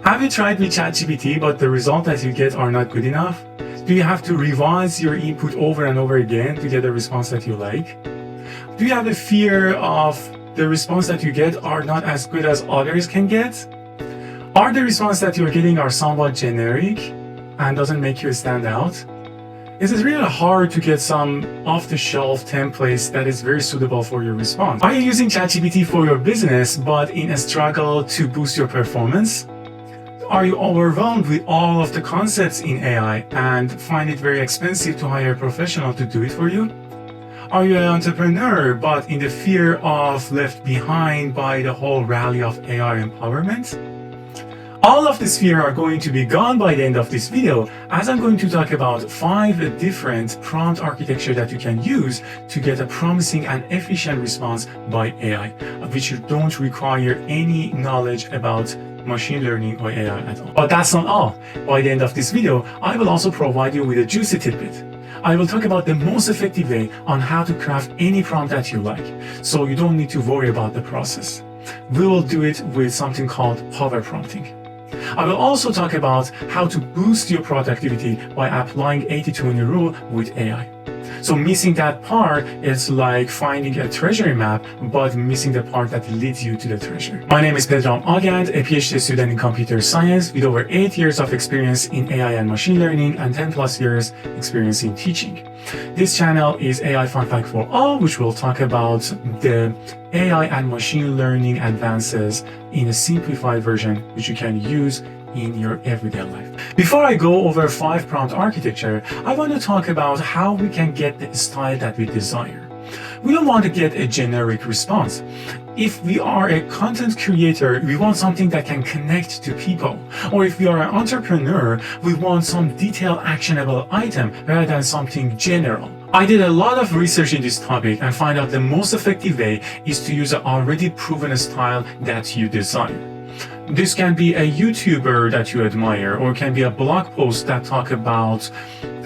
Have you tried with ChatGPT but the results that you get are not good enough? Do you have to revise your input over and over again to get a response that you like? Do you have a fear of the response that you get are not as good as others can get? Are the responses that you're getting are somewhat generic and doesn't make you stand out? Is it really hard to get some off-the-shelf templates that is very suitable for your response? Are you using ChatGPT for your business but in a struggle to boost your performance? Are you overwhelmed with all of the concepts in AI and find it very expensive to hire a professional to do it for you? Are you an entrepreneur but in the fear of left behind by the whole rally of AI empowerment? All of this fear are going to be gone by the end of this video, as I'm going to talk about 5 different prompt architecture that you can use to get a promising and efficient response by AI, of which you don't require any knowledge about machine learning or AI at all. But that's not all. By the end of this video, I will also provide you with a juicy tidbit. I will talk about the most effective way on how to craft any prompt that you like, so you don't need to worry about the process. We will do it with something called power prompting. I will also talk about how to boost your productivity by applying 80-20 rule with AI. So missing that part is like finding a treasury map, but missing the part that leads you to the treasure. My name is Pedram Agand, a PhD student in computer science with over 8 years of experience in AI and machine learning and 10 plus years experience in teaching. This channel is AI Fun Fact for All, which will talk about the AI and machine learning advances in a simplified version, which you can use in your everyday life. Before I go over 5 prompt architecture, I want to talk about how we can get the style that we desire. We don't want to get a generic response. If we are a content creator, we want something that can connect to people. Or if we are an entrepreneur, we want some detailed actionable item rather than something general. I did a lot of research in this topic and find out the most effective way is to use an already proven style that you desire. This can be a YouTuber that you admire, or can be a blog post that talk about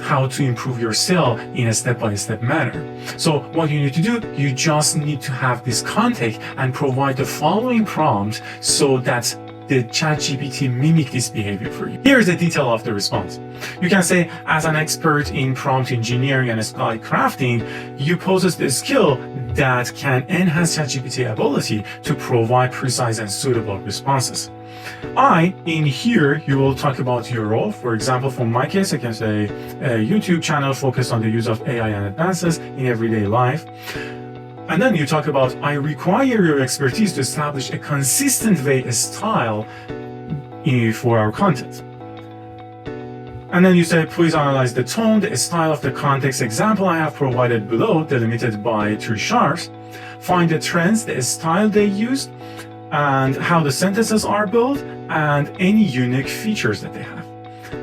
how to improve your sale in a step-by-step manner. So what you need to do, you just need to have this context and provide the following prompt so that the ChatGPT mimic this behavior for you. Here's the detail of the response. You can say, as an expert in prompt engineering and style crafting, you possess the skill that can enhance ChatGPT ability to provide precise and suitable responses. In here, you will talk about your role. For example, for my case, I can say a YouTube channel focused on the use of AI and advances in everyday life. And then you talk about, I require your expertise to establish a consistent way, a style for our content. And then you say, please analyze the tone, the style of the context example I have provided below, delimited by 3 sharps. Find the trends, the style they used, and how the sentences are built, and any unique features that they have.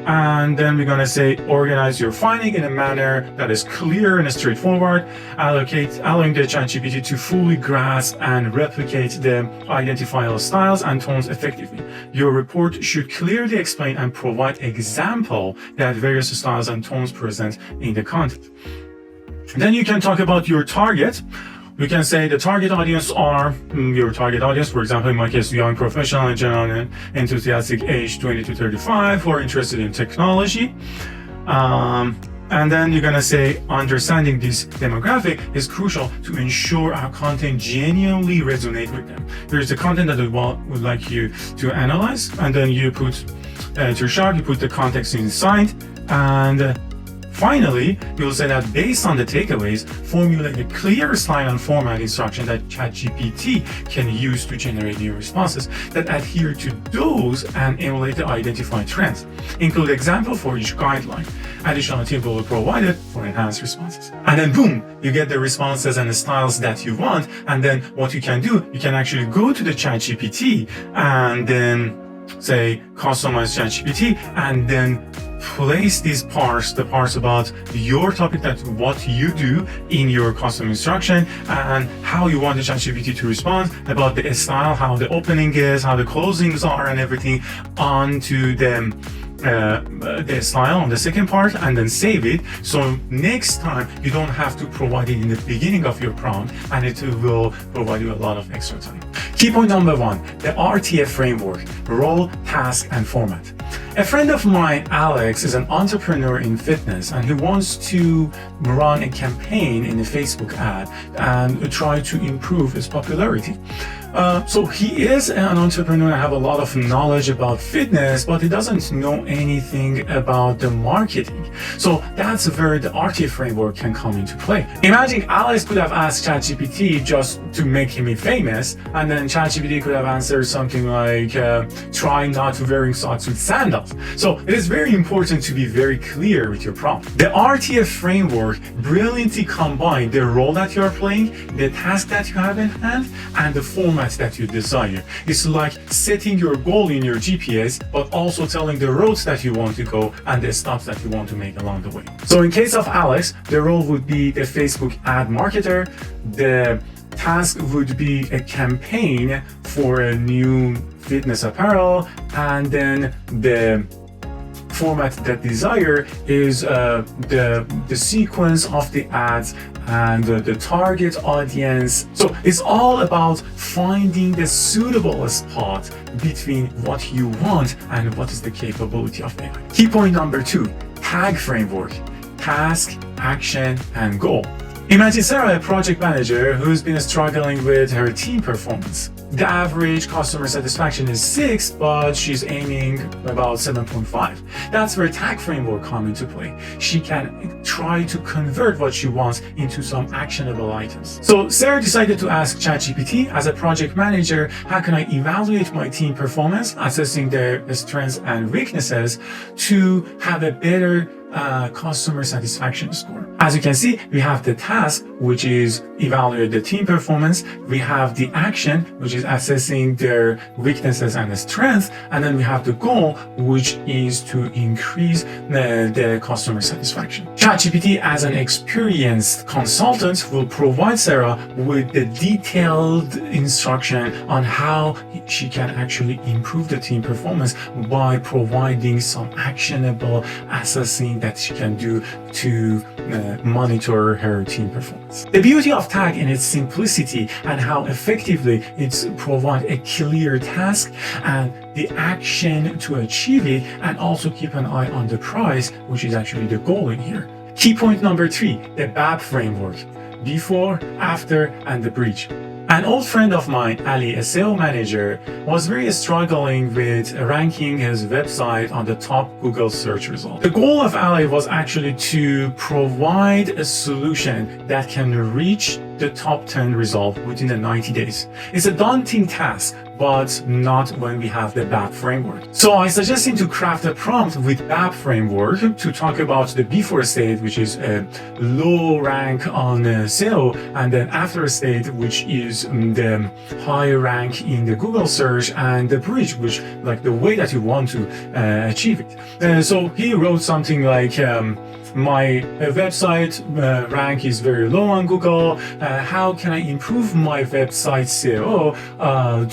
And then we're going to say, organize your finding in a manner that is clear and straightforward, allowing the ChatGPT to fully grasp and replicate the identifiable styles and tones effectively. Your report should clearly explain and provide example that various styles and tones present in the content. Then you can talk about your target. You can say the target audience are your target audience. For example, in my case, young professional and general enthusiastic age 20 to 35 who are interested in technology. And then you're going to say, understanding this demographic is crucial to ensure our content genuinely resonate with them. There's the content that we would like you to analyze, and then you put to sharp, you put the context inside, and finally, you'll say that based on the takeaways, formulate a clear style and format instruction that ChatGPT can use to generate new responses that adhere to those and emulate the identified trends. Include example for each guideline. Additional tips will be provided for enhanced responses. And then boom, you get the responses and the styles that you want. And then what you can do, you can actually go to the ChatGPT and then say customize ChatGPT, and then place these parts, the parts about your topic, that what you do in your custom instruction and how you want the ChatGPT to respond, about the style, how the opening is, how the closings are and everything onto the the style on the second part and then save it. So next time you don't have to provide it in the beginning of your prompt, and it will provide you a lot of extra time. Key point number 1, the RTF framework: role, task, and format. A friend of mine, Alex, is an entrepreneur in fitness, and he wants to run a campaign in a Facebook ad and try to improve his popularity. So he is an entrepreneur and have a lot of knowledge about fitness, but he doesn't know anything about the marketing. So that's where the RTF framework can come into play. Imagine Alex could have asked ChatGPT just to make him famous, and then ChatGPT could have answered something like, try not wearing socks with sandals. So it is very important to be very clear with your prompt. The RTF framework brilliantly combines the role that you are playing, the task that you have in hand, and the format that you desire. It's like setting your goal in your GPS, but also telling the roads that you want to go and the stops that you want to make along the way. So in case of Alex, the role would be the Facebook ad marketer. The task would be a campaign for a new fitness apparel, and then the format that desire is the sequence of the ads and the target audience. So it's all about finding the suitable spot between what you want and what is the capability of AI. Key point number 2, tag framework: task, action, and goal. Imagine Sarah, a project manager who's been struggling with her team performance. The average customer satisfaction is 6, but she's aiming about 7.5. That's where tag framework comes into play. She can try to convert what she wants into some actionable items. So Sarah decided to ask ChatGPT, as a project manager, how can I evaluate my team performance, assessing their strengths and weaknesses to have a better customer satisfaction score. As you can see, we have the task, which is evaluate the team performance. We have the action, which is assessing their weaknesses and strengths. And then we have the goal, which is to increase the customer satisfaction. ChatGPT, as an experienced consultant, will provide Sarah with the detailed instruction on how she can actually improve the team performance by providing some actionable assessing that she can do to monitor her team performance. The beauty of tag in its simplicity and how effectively it provides a clear task and the action to achieve it, and also keep an eye on the price, which is actually the goal in here. Key point number 3, the BAB framework: before, after, and the bridge. An old friend of mine, Ali, a SEO manager, was very struggling with ranking his website on the top Google search result. The goal of Ali was actually to provide a solution that can reach the top 10 result within the 90 days. It's a daunting task, but not when we have the BAB framework. So I suggest him to craft a prompt with BAB framework to talk about the before state, which is a low rank on SEO, and then after state, which is the high rank in the Google search, and the bridge, which like the way that you want to achieve it. So he wrote something like, my website rank is very low on Google. How can I improve my website SEO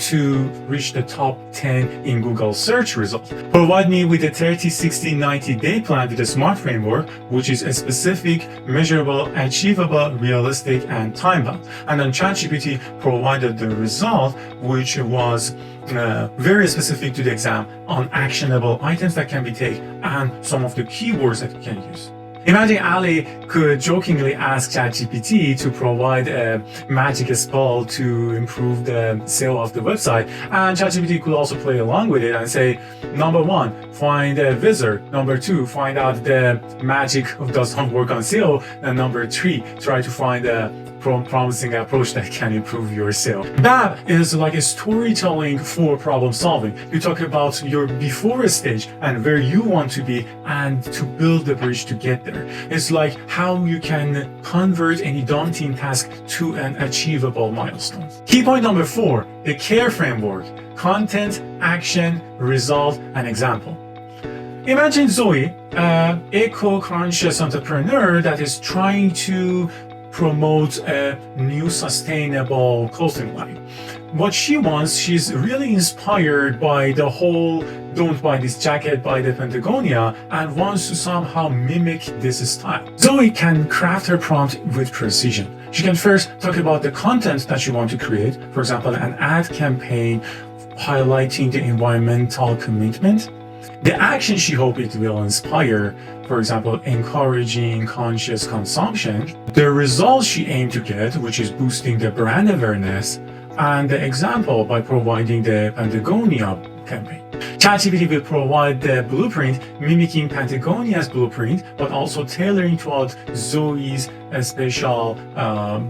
to reach the top 10 in Google search results? Provide me with a 30, 60, 90 day plan with a SMART framework, which is a specific, measurable, achievable, realistic, and time-bound. And then ChatGPT provided the result, which was very specific to the exam on actionable items that can be taken and some of the keywords that you can use. Imagine Ali could jokingly ask ChatGPT to provide a magic spell to improve the SEO of the website, and ChatGPT could also play along with it and say, number 1, find a visitor. Number 2, find out the magic does not work on SEO. And number 3, try to find a promising approach that can improve your SEO. BAB is like a storytelling for problem solving. You talk about your before stage and where you want to be and to build the bridge to get there. It's like how you can convert any daunting task to an achievable milestone. Key point number 4, the CARE framework: content, action, result, and example. Imagine Zoe, an eco-conscious entrepreneur that is trying to promote a new sustainable clothing line. What she wants, she's really inspired by the whole "don't buy this jacket, buy the Patagonia," and wants to somehow mimic this style. Zoe can craft her prompt with precision. She can first talk about the content that you want to create, for example, an ad campaign highlighting the environmental commitment, the action she hopes it will inspire, for example, encouraging conscious consumption, the results she aims to get, which is boosting the brand awareness, and the example by providing the Patagonia campaign. ChatGPT will provide the blueprint mimicking Patagonia's blueprint, but also tailoring toward Zoe's special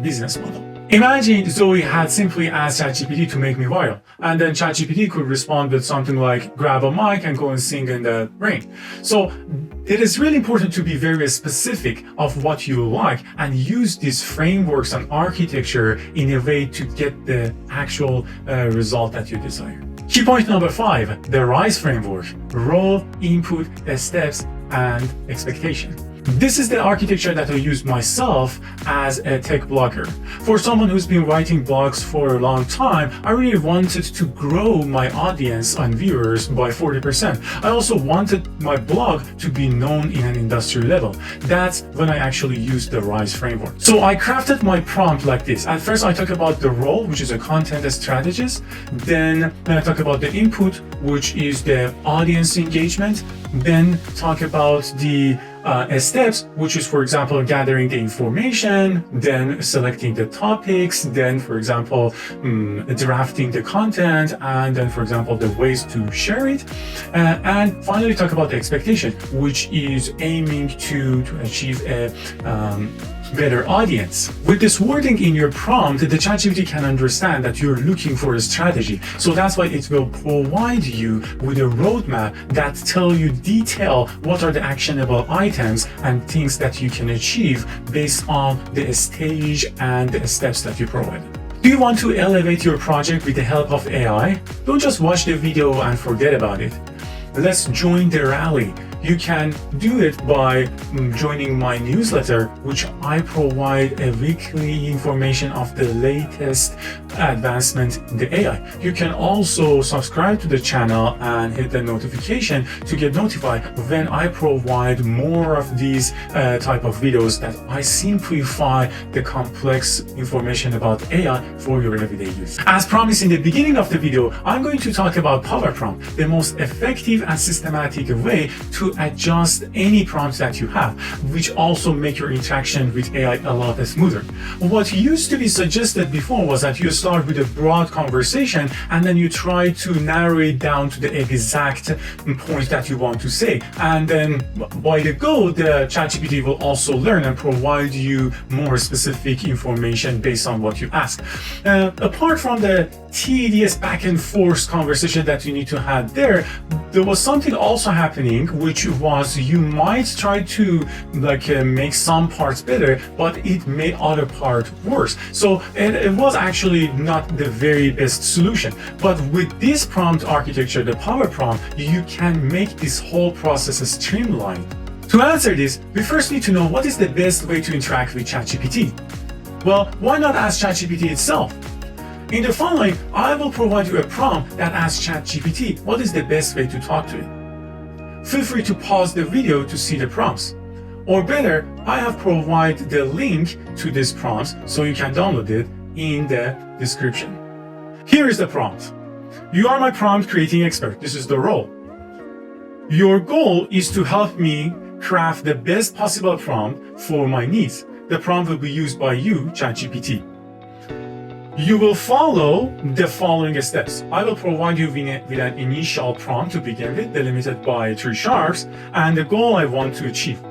business model. Imagine Zoe had simply asked ChatGPT to make me viral, and then ChatGPT could respond with something like grab a mic and go and sing in the rain. So it is really important to be very specific of what you like and use these frameworks and architecture in a way to get the actual result that you desire. Key point number 5, the RISE framework: role, input, steps, and expectation. This is the architecture that I use myself as a tech blogger. For someone who's been writing blogs for a long time, I really wanted to grow my audience and viewers by 40%. I also wanted my blog to be known in an industry level. That's when I actually used the RISE framework. So I crafted my prompt like this. At first, I talk about the role, which is a content strategist. Then I talk about the input, which is the audience engagement. Then talk about the steps, which is, for example, gathering the information, then selecting the topics, then, for example, drafting the content, and then, for example, the ways to share it. And finally, talk about the expectation, which is aiming to achieve a better audience. With this wording in your prompt, the ChatGPT can understand that you're looking for a strategy. So that's why it will provide you with a roadmap that tell you detail what are the actionable items and things that you can achieve based on the stage and the steps that you provide. Do you want to elevate your project with the help of AI? Don't just watch the video and forget about it. Let's join the rally. You can do it by joining my newsletter, which I provide a weekly information of the latest advancement in the AI. You can also subscribe to the channel and hit the notification to get notified when I provide more of these type of videos that I simplify the complex information about AI for your everyday use. As promised in the beginning of the video, I'm going to talk about Power Prompt, the most effective and systematic way to adjust any prompts that you have, which also make your interaction with AI a lot smoother. What used to be suggested before was that you start with a broad conversation and then you try to narrow it down to the exact point that you want to say. And then by the go, the ChatGPT will also learn and provide you more specific information based on what you ask. Apart from the tedious back and forth conversation that you need to have there was something also happening, which was you might try to make some parts better, but it made other part worse. So it was actually not the very best solution. But with this prompt architecture, the Power Prompt, you can make this whole process streamlined. To answer this, we first need to know what is the best way to interact with ChatGPT. Well, why not ask ChatGPT itself? In the following, I will provide you a prompt that asks ChatGPT what is the best way to talk to it. Feel free to pause the video to see the prompts. Or better, I have provided the link to this prompt so you can download it in the description. Here is the prompt. You are my prompt creating expert. This is the role. Your goal is to help me craft the best possible prompt for my needs. The prompt will be used by you, ChatGPT. You will follow the following steps. I will provide you with an initial prompt to begin with, delimited by 3 sharps, and the goal I want to achieve.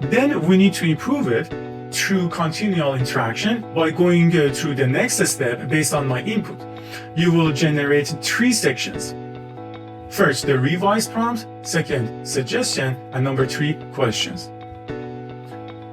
Then we need to improve it through continual interaction by going through the next step based on my input. You will generate 3 sections. First, the revised prompt, second, suggestion, and number 3, questions.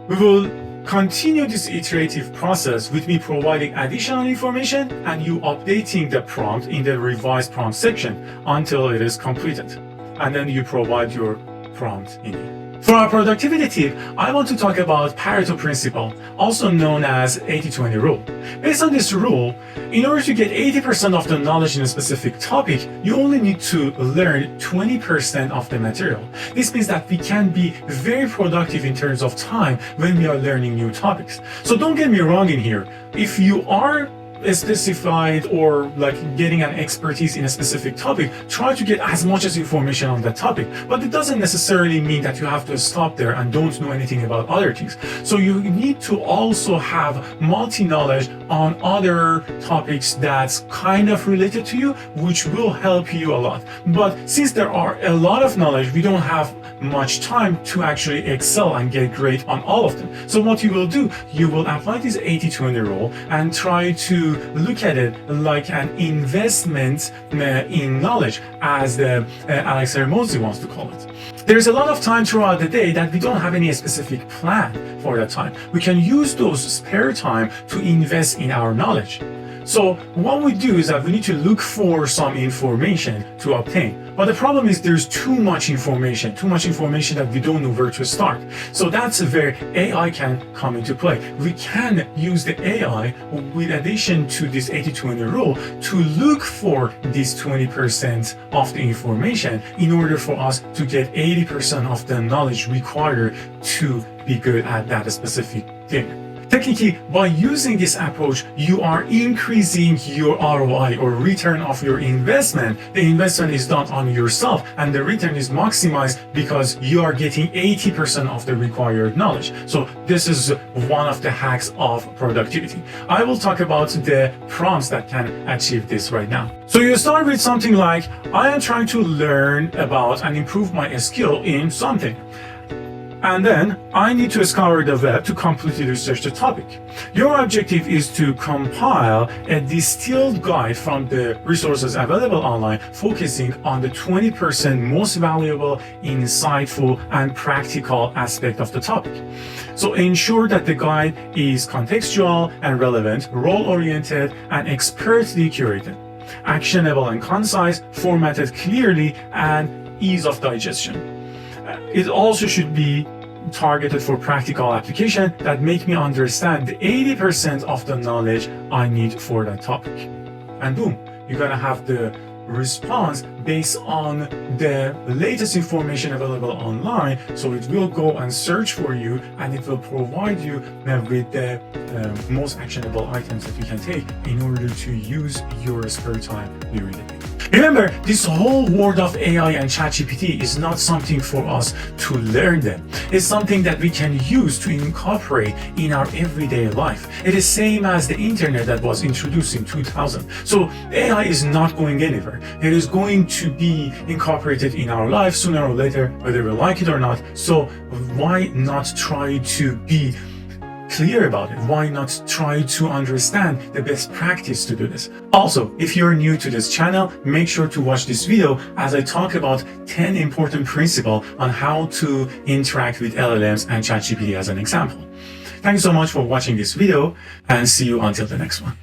We will continue this iterative process with me providing additional information and you updating the prompt in the revised prompt section until it is completed. And then you provide your prompt in here. For our productivity tip, I want to talk about Pareto principle, also known as 80-20 rule. Based on this rule, in order to get 80% of the knowledge in a specific topic, you only need to learn 20% of the material. This means that we can be very productive in terms of time when we are learning new topics. So don't get me wrong in here. If you are specified or like getting an expertise in a specific topic, try to get as much as information on that topic. But it doesn't necessarily mean that you have to stop there and don't know anything about other things. So you need to also have multi-knowledge on other topics that's kind of related to you, which will help you a lot. But since there are a lot of knowledge, we don't have much time to actually excel and get great on all of them. So what you will do, you will apply this 80-20 rule and try to look at it like an investment in knowledge, as the Alex Hermosi wants to call it. There's a lot of time throughout the day that we don't have any specific plan for that time. We can use those spare time to invest in our knowledge. So what we do is that we need to look for some information to obtain. But the problem is there's too much information that we don't know where to start. So that's where AI can come into play. We can use the AI with addition to this 80-20 rule to look for this 20% of the information in order for us to get 80% of the knowledge required to be good at that specific thing. Technically, by using this approach, you are increasing your ROI or return of your investment. The investment is done on yourself and the return is maximized because you are getting 80% of the required knowledge. So this is one of the hacks of productivity. I will talk about the prompts that can achieve this right now. So you start with something like, I am trying to learn about and improve my skill in something. And then I need to scour the web to completely research the topic. Your objective is to compile a distilled guide from the resources available online, focusing on the 20% most valuable, insightful, and practical aspect of the topic. So ensure that the guide is contextual and relevant, role-oriented, and expertly curated, actionable and concise, formatted clearly, and ease of digestion. It also should be targeted for practical application that make me understand the 80% of the knowledge I need for that topic. And boom, you're gonna have the response based on the latest information available online. So it will go and search for you and it will provide you with the most actionable items that you can take in order to use your spare time during the day. Remember, this whole world of AI and ChatGPT is not something for us to learn them. It's something that we can use to incorporate in our everyday life. It is same as the internet that was introduced in 2000. So AI is not going anywhere. It is going to be incorporated in our life sooner or later, whether we like it or not. So why not try to be clear about it? Why not try to understand the best practice to do this? Also, if you're new to this channel, make sure to watch this video as I talk about 10 important principles on how to interact with LLMs and ChatGPT as an example. Thanks so much for watching this video and see you until the next one.